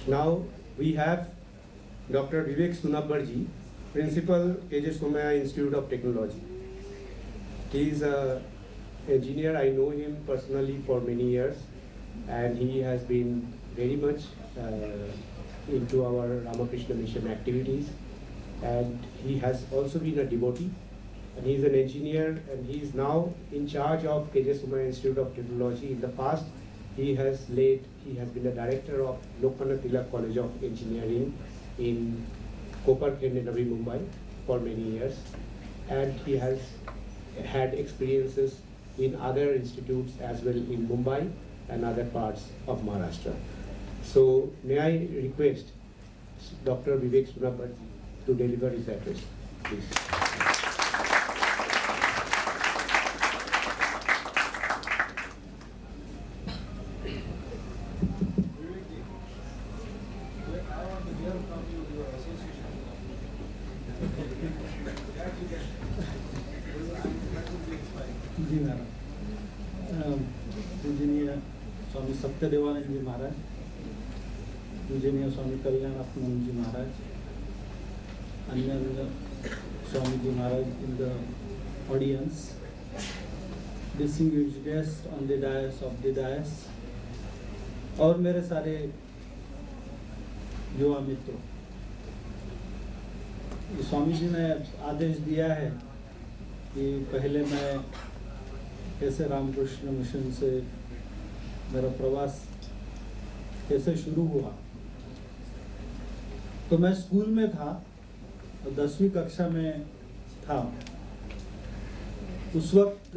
Now we have Dr. Vivek Sunabbarji, Principal KJ Somaiya Institute of Technology. He is an engineer. I know him personally for many years, and he has been very much into our Ramakrishna Mission activities, and he has also been a devotee, and he is an engineer, and he is now in charge of KJ Somaiya Institute of Technology. In the past, he has been the director of Lokmanya Tilak College of Engineering in Koparkhed, Navi Mumbai for many years, and he has had experiences in other institutes as well in Mumbai and other parts of Maharashtra. So may I request Dr. Vivek Sunabbarji to deliver his address, please. जी महाराज, पूजनीय स्वामी सत्यदेवानंद जी महाराज, पूजनीय स्वामी कल्याणानंद जी महाराज, अन्य स्वामी जी महाराज in the audience, distinguished guests on the dais of the dais, और मेरे सारे युवा मित्रों, स्वामी जी ने आदेश दिया है कि पहले मैं कैसे रामकृष्ण मिशन से मेरा प्रवास कैसे शुरू हुआ। तो मैं स्कूल में था, 10वीं कक्षा में था। उस वक्त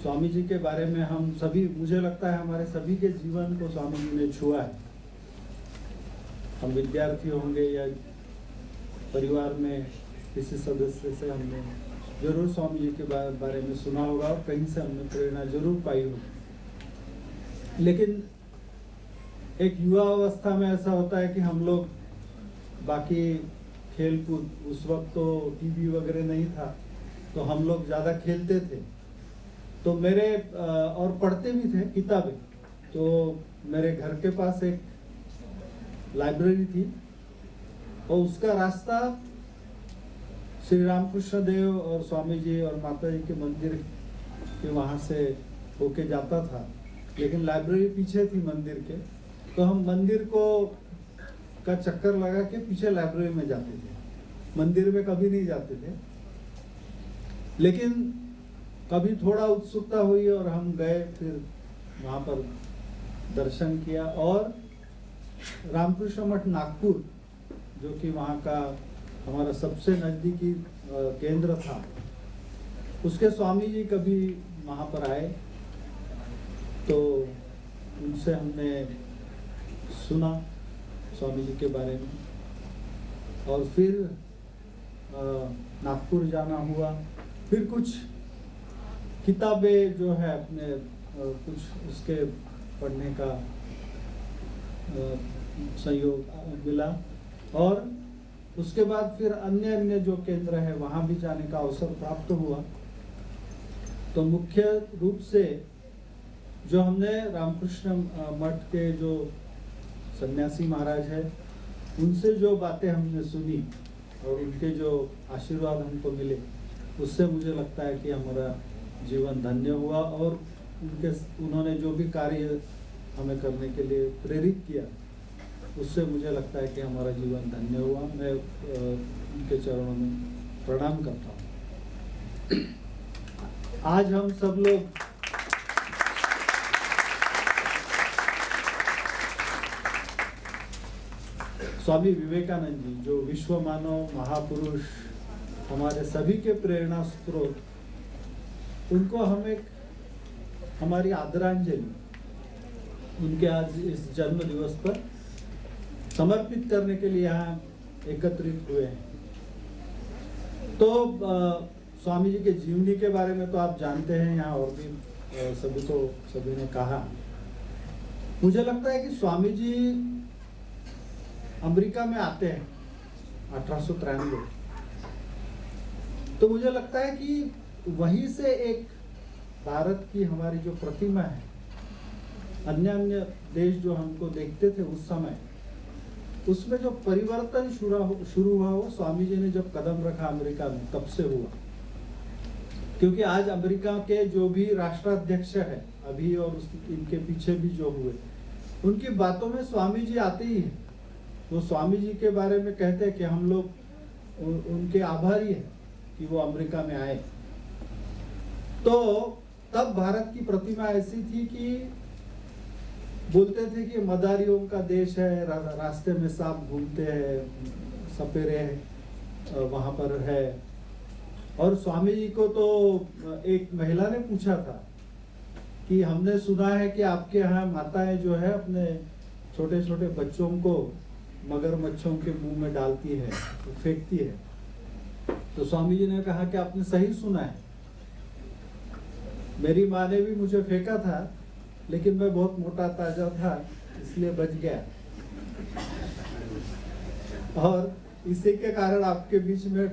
स्वामी जी के बारे में हम सभी, मुझे लगता है हमारे सभी के जीवन को स्वामी जी ने छुआ है। हम विद्यार्थी होंगे या परिवार में किसी सदस्य से हमने जरूर स्वामी जी के बारे में सुना होगा और कहीं से हमने प्रेरणा जरूर पाई होगी। लेकिन एक युवा अवस्था में ऐसा होता है कि हम लोग बाकी खेल कूद, उस वक्त तो टीवी वगैरह नहीं था, तो हम लोग ज़्यादा खेलते थे। तो मेरे और पढ़ते भी थे किताबें। तो मेरे घर के पास एक लाइब्रेरी थी और उसका रास्ता श्री रामकृष्ण देव और स्वामी जी और माता जी के मंदिर के वहाँ से होके जाता था, लेकिन लाइब्रेरी पीछे थी मंदिर के। तो हम मंदिर का चक्कर लगा के पीछे लाइब्रेरी में जाते थे, मंदिर में कभी नहीं जाते थे। लेकिन कभी थोड़ा उत्सुकता हुई और हम गए, फिर वहाँ पर दर्शन किया। और रामकृष्ण मठ नागपुर, जो कि वहाँ का हमारा सबसे नज़दीकी केंद्र था, उसके स्वामी जी कभी वहाँ पर आए, तो उनसे हमने सुना स्वामी जी के बारे में। और फिर नागपुर जाना हुआ। फिर कुछ किताबें जो है अपने कुछ उसके पढ़ने का संयोग मिला, और उसके बाद फिर अन्य जो केंद्र है वहाँ भी जाने का अवसर प्राप्त हुआ। तो मुख्य रूप से जो हमने रामकृष्ण मठ के जो सन्यासी महाराज है, उनसे जो बातें हमने सुनी और उनके जो आशीर्वाद हमको मिले, उससे मुझे लगता है कि हमारा जीवन धन्य हुआ। और उन्होंने जो भी कार्य हमें करने के लिए प्रेरित किया, उससे मुझे लगता है कि हमारा जीवन धन्य हुआ। मैं उनके चरणों में प्रणाम करता हूँ। आज हम सब लोग स्वामी विवेकानंद जी, जो विश्व मानव महापुरुष, हमारे सभी के प्रेरणा स्रोत, उनको हम एक हमारी आदरांजलि उनके आज इस जन्म दिवस पर समर्पित करने के लिए यहाँ एकत्रित हुए हैं। तो स्वामी जी के जीवनी के बारे में तो आप जानते हैं, यहाँ और भी सभी ने कहा। मुझे लगता है कि स्वामी जी अमेरिका में आते हैं 1893। तो मुझे लगता है कि वहीं से एक भारत की हमारी जो प्रतिमा है अन्य अन्य देश जो हमको देखते थे उस समय, उसमें जो परिवर्तन शुरू हुआ वो स्वामी जी ने जब कदम रखा अमेरिका में, तब से हुआ। क्योंकि आज अमेरिका के जो भी राष्ट्राध्यक्ष है अभी और इनके पीछे भी जो हुए, उनकी बातों में स्वामी जी आते ही हैं। वो स्वामी जी के बारे में कहते हैं कि हम लोग उनके आभारी हैं कि वो अमेरिका में आए। तो तब भारत की प्रतिमा ऐसी थी कि बोलते थे कि मदारियों का देश है, रास्ते में सांप घूमते हैं, सपेरे वहां पर है। और स्वामी जी को तो एक महिला ने पूछा था कि हमने सुना है कि आपके यहाँ माताएं जो है अपने छोटे छोटे बच्चों को मगरमच्छों के मुंह में डालती है, फेंकती है। तो स्वामी जी ने कहा कि आपने सही सुना है, मेरी माँ ने भी मुझे फेंका था, लेकिन मैं बहुत मोटा ताजा था इसलिए बच गया, और इसी के कारण आपके बीच में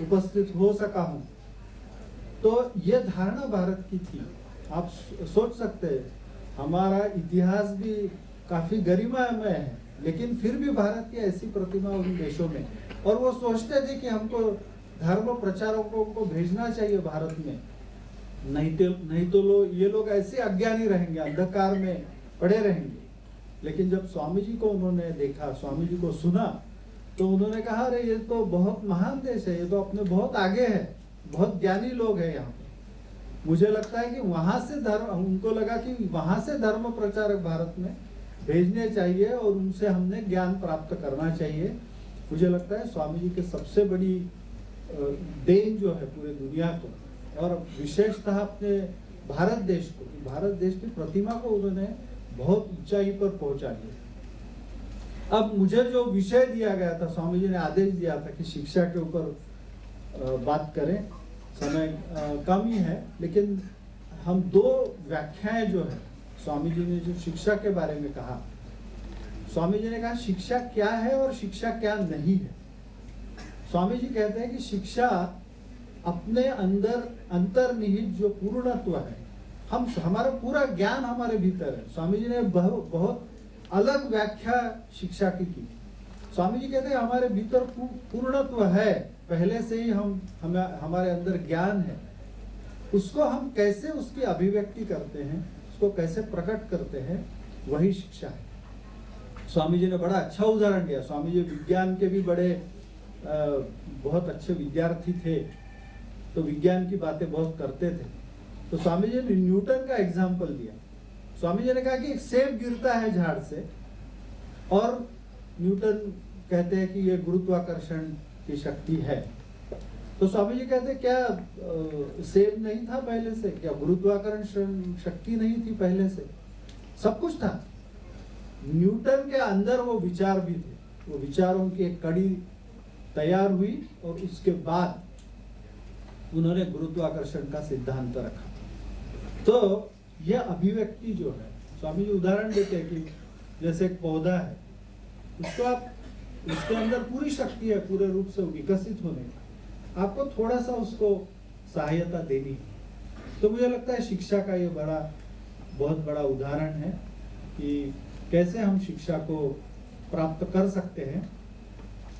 उपस्थित हो सका हूं। तो ये धारणा भारत की थी। आप सोच सकते हैं, हमारा इतिहास भी काफी गरिमामय है, लेकिन फिर भी भारत की ऐसी प्रतिमा उन देशों में, और वो सोचते थे कि हमको धर्म प्रचारकों को भेजना चाहिए भारत में, नहीं तो ये लोग ऐसे अज्ञानी रहेंगे, अंधकार में पड़े रहेंगे। लेकिन जब स्वामी जी को उन्होंने देखा, स्वामी जी को सुना, तो उन्होंने कहा अरे ये तो बहुत महान देश है, ये तो अपने बहुत आगे है, बहुत ज्ञानी लोग हैं यहाँ पे। मुझे लगता है कि वहां से धर्म, उनको लगा कि वहां से धर्म प्रचारक भारत में भेजने चाहिए और उनसे हमने ज्ञान प्राप्त करना चाहिए। मुझे लगता है स्वामी जी की सबसे बड़ी देन जो है पूरे दुनिया को, और विशेषतः अपने भारत देश को, भारत देश की प्रतिमा को उन्होंने बहुत ऊंचाई पर पहुंचा दिया। अब मुझे जो विषय दिया गया था, स्वामी जी ने आदेश दिया था कि शिक्षा के ऊपर बात करें, समय कम ही है, लेकिन हम 2 व्याख्याएं जो है, स्वामी जी ने जो शिक्षा के बारे में कहा, स्वामी जी ने कहा शिक्षा क्या है और शिक्षा क्या नहीं है। स्वामी जी कहते हैं कि शिक्षा अपने अंदर अंतर्निहित जो पूर्णत्व है, हमारा पूरा ज्ञान हमारे भीतर है। स्वामी जी ने बहुत अलग व्याख्या शिक्षा की। स्वामी जी कहते हैं हमारे भीतर पूर्णत्व है, पहले से ही हमारे अंदर ज्ञान है, उसको हम कैसे उसकी अभिव्यक्ति करते हैं, उसको कैसे प्रकट करते हैं, वही शिक्षा है। स्वामी जी ने बड़ा अच्छा उदाहरण दिया। स्वामी जी विज्ञान के भी बड़े बहुत अच्छे विद्यार्थी थे, तो विज्ञान की बातें बहुत करते थे। तो स्वामी जी ने न्यूटन का एग्जाम्पल दिया। स्वामी जी ने कहा कि एक सेब गिरता है झाड़ से, और न्यूटन कहते हैं कि ये गुरुत्वाकर्षण की शक्ति है। तो स्वामी जी कहते हैं क्या सेब नहीं था पहले से? क्या गुरुत्वाकर्षण शक्ति नहीं थी पहले से? सब कुछ था। न्यूटन के अंदर वो विचार भी थे, वो विचारों की एक कड़ी तैयार हुई, और उसके बाद उन्होंने गुरुत्वाकर्षण का सिद्धांत रखा। तो यह अभिव्यक्ति जो है, स्वामी जी उदाहरण देते हैं कि जैसे एक पौधा है, उसको आप, उसके अंदर पूरी शक्ति है पूरे रूप से विकसित होने का, आपको थोड़ा सा उसको सहायता देनी है। तो मुझे लगता है शिक्षा का ये बहुत बड़ा उदाहरण है कि कैसे हम शिक्षा को प्राप्त कर सकते हैं।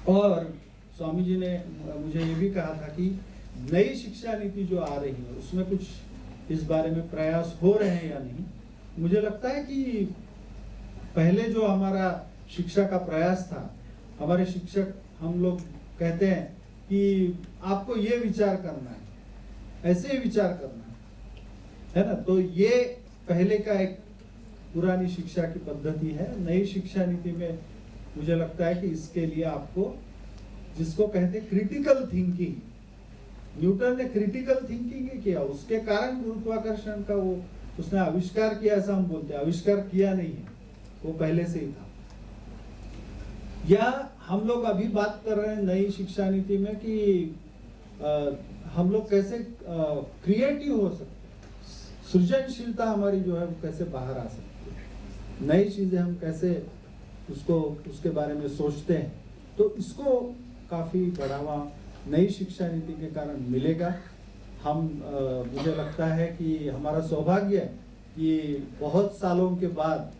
और स्वामी जी ने मुझे ये भी कहा था कि नई शिक्षा नीति जो आ रही है, उसमें कुछ इस बारे में प्रयास हो रहे हैं या नहीं। मुझे लगता है कि पहले जो हमारा शिक्षा का प्रयास था, हमारे शिक्षक, हम लोग कहते हैं कि आपको ये विचार करना है, ऐसे ही विचार करना है ना। तो ये पहले का एक पुरानी शिक्षा की पद्धति है। नई शिक्षा नीति में मुझे लगता है कि इसके लिए आपको, जिसको कहते हैं क्रिटिकल थिंकिंग, न्यूटन ने क्रिटिकल थिंकिंग ही किया, उसके कारण गुरुत्वाकर्षण का वो उसने आविष्कार किया, ऐसा हम बोलते हैं। आविष्कार किया नहीं है, वो पहले से ही था। या हम लोग अभी बात कर रहे हैं नई शिक्षा नीति में कि हम लोग कैसे क्रिएटिव हो सकते हैं, सृजनशीलता हमारी जो है वो कैसे बाहर आ सकती है, नई चीजें हम कैसे उसके बारे में सोचते हैं। तो इसको काफी बढ़ावा नई शिक्षा नीति के कारण मिलेगा। मुझे लगता है कि हमारा सौभाग्य है कि बहुत सालों के बाद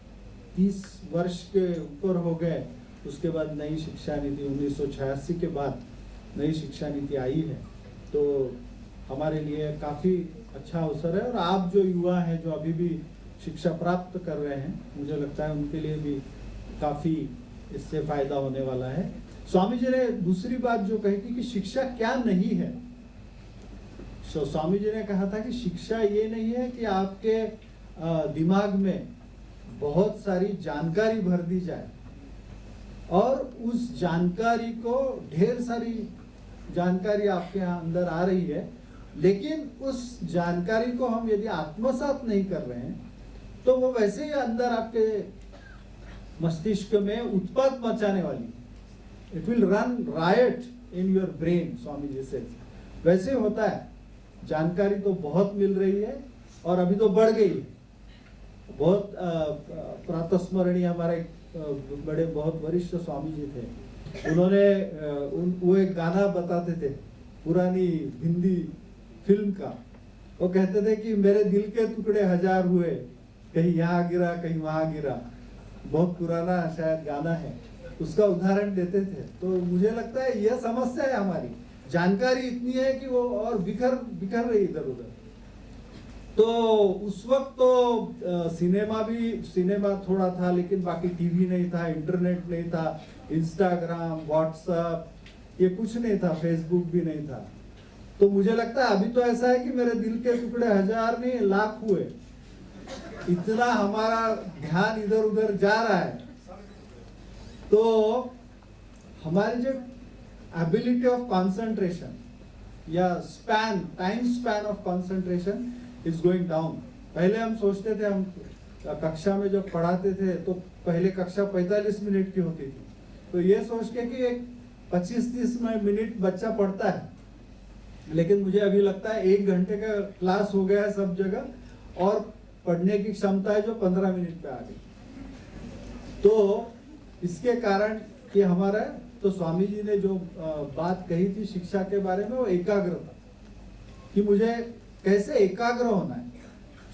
30 वर्ष के ऊपर हो गए, उसके बाद नई शिक्षा नीति 1986 के बाद नई शिक्षा नीति आई है, तो हमारे लिए काफ़ी अच्छा अवसर है। और आप जो युवा हैं जो अभी भी शिक्षा प्राप्त कर रहे हैं, मुझे लगता है उनके लिए भी काफ़ी इससे फायदा होने वाला है। स्वामी जी ने दूसरी बात जो कही थी कि शिक्षा क्या नहीं है, तो स्वामी जी ने कहा था कि शिक्षा ये नहीं है कि आपके दिमाग में बहुत सारी जानकारी भर दी जाए और उस जानकारी को, ढेर सारी जानकारी आपके यहाँ अंदर आ रही है, लेकिन उस जानकारी को हम यदि आत्मसात नहीं कर रहे हैं तो वो वैसे ही अंदर आपके मस्तिष्क में उत्पात मचाने वाली, it will run riot in your brain, Swami ji से वैसे होता है। जानकारी तो बहुत मिल रही है और अभी तो बढ़ गई। बहुत प्रातस्मरणीय हमारे बड़े बहुत वरिष्ठ स्वामी जी थे, उन्होंने वो एक गाना बताते थे पुरानी हिंदी फिल्म का। वो कहते थे कि मेरे दिल के टुकड़े 1000 हुए, कहीं यहाँ गिरा कहीं वहां गिरा। बहुत पुराना शायद गाना है, उसका उदाहरण देते थे। तो मुझे लगता है यह समस्या है हमारी, जानकारी इतनी है कि वो और बिखर रही इधर उधर। तो उस वक्त तो सिनेमा थोड़ा था, लेकिन बाकी टीवी नहीं था, इंटरनेट नहीं था, इंस्टाग्राम, व्हाट्सएप ये कुछ नहीं था, फेसबुक भी नहीं था। तो मुझे लगता है अभी तो ऐसा है कि मेरे दिल के टुकड़े 1000 नहीं लाख हुए, इतना हमारा ध्यान इधर उधर जा रहा है। तो हमारी जो एबिलिटी ऑफ कंसंट्रेशन या time span of concentration is going down. पहले हम सोचते थे, हम कक्षा में जब पढ़ाते थे तो पहले कक्षा 45 मिनट की होती थी, तो ये सोच के कि एक 25-30 मिनट बच्चा पढ़ता है, लेकिन मुझे अभी लगता है 1 घंटे का क्लास हो गया है सब जगह और पढ़ने की क्षमता है जो 15 मिनट पे आ गई। तो इसके कारण कि हमारा, तो स्वामी जी ने जो बात कही थी शिक्षा के बारे में, वो एकाग्रता, कि मुझे कैसे एकाग्र होना है।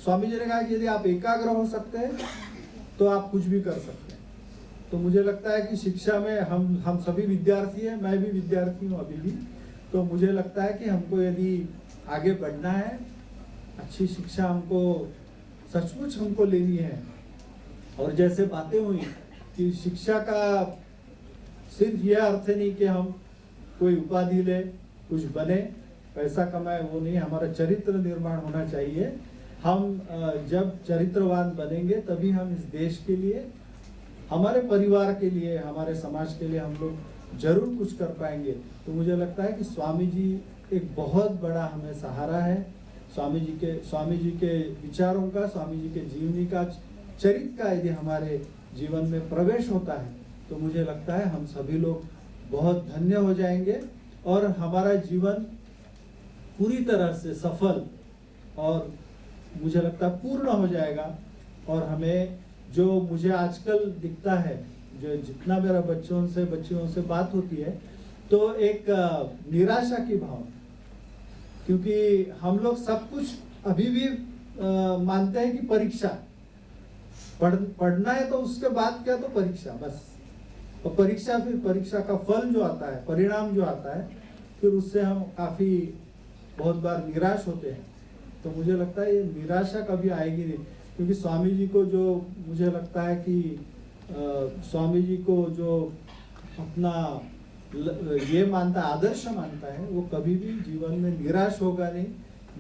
स्वामी जी ने कहा कि यदि आप एकाग्र हो सकते हैं तो आप कुछ भी कर सकते हैं। तो मुझे लगता है कि शिक्षा में हम सभी विद्यार्थी हैं, मैं भी विद्यार्थी हूँ अभी भी। तो मुझे लगता है कि हमको यदि आगे बढ़ना है, अच्छी शिक्षा हमको सचमुच हमको लेनी है। और जैसे बातें हुई कि शिक्षा का सिर्फ यह अर्थ नहीं कि हम कोई उपाधि ले, कुछ बने, पैसा कमाए, वो नहीं, हमारा चरित्र निर्माण होना चाहिए। हम जब चरित्रवान बनेंगे तभी हम इस देश के लिए, हमारे परिवार के लिए, हमारे समाज के लिए हम लोग जरूर कुछ कर पाएंगे। तो मुझे लगता है कि स्वामी जी एक बहुत बड़ा हमें सहारा है। स्वामी जी के विचारों का, स्वामी जी के जीवनी का, चरित्र का यदि हमारे जीवन में प्रवेश होता है तो मुझे लगता है हम सभी लोग बहुत धन्य हो जाएंगे और हमारा जीवन पूरी तरह से सफल और मुझे लगता है पूर्ण हो जाएगा। और हमें जो मुझे आजकल दिखता है, जो जितना मेरा बच्चियों से बात होती है, तो एक निराशा की भावना, क्योंकि हम लोग सब कुछ अभी भी मानते हैं कि परीक्षा पढ़ना है तो उसके बाद क्या, तो परीक्षा बस। और परीक्षा, फिर परीक्षा का फल जो आता है, परिणाम जो आता है, फिर उससे हम काफी बहुत बार निराश होते हैं। तो मुझे लगता है ये निराशा कभी आएगी नहीं, क्योंकि स्वामी जी को जो मुझे लगता है कि स्वामी जी को जो अपना ये मानता है, आदर्श मानता है, वो कभी भी जीवन में निराश होगा नहीं।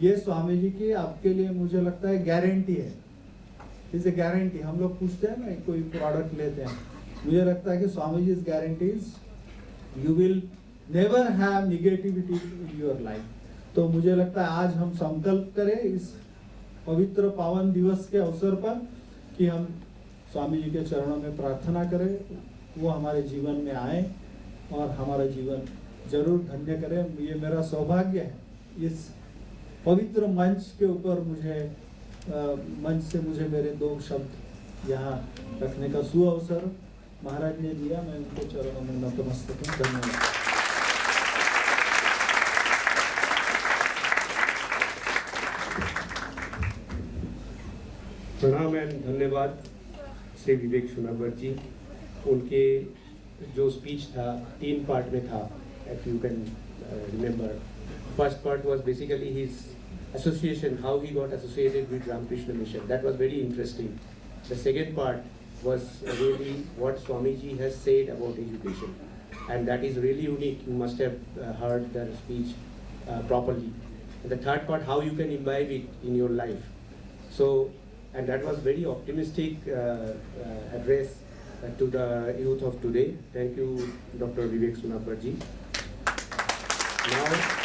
ये स्वामी जी की आपके लिए मुझे लगता है गारंटी है। इसे गारंटी, हम लोग पूछते हैं ना कोई प्रोडक्ट लेते हैं, मुझे लगता है कि Swami ji is guarantees you will never have negativity in your life. तो मुझे लगता है आज हम संकल्प करें इस पवित्र पावन दिवस के अवसर पर कि हम स्वामी जी के चरणों में प्रार्थना करें, वो हमारे जीवन में आए और हमारा जीवन जरूर धन्य करें। ये मेरा सौभाग्य है, इस पवित्र मंच के ऊपर मंच से मुझे मेरे 2 शब्द यहाँ रखने का सुअवसर महाराज ने दिया। मैं उनके चरणों में नतमस्तक हूँ। धन्यवाद। प्रणाम एंड धन्यवाद श्री विवेक सुनाबर जी। उनके जो स्पीच था 3 पार्ट में था, if you can remember. First part was basically his association, how he got associated with Ramakrishna Mission. That was very interesting. The second part was really what Swamiji has said about education, and that is really unique. You must have heard the speech properly. And the third part, how you can imbibe it in your life. So, and that was very optimistic address to the youth of today. Thank you, Dr. Vivek Sunabbar ji. Now,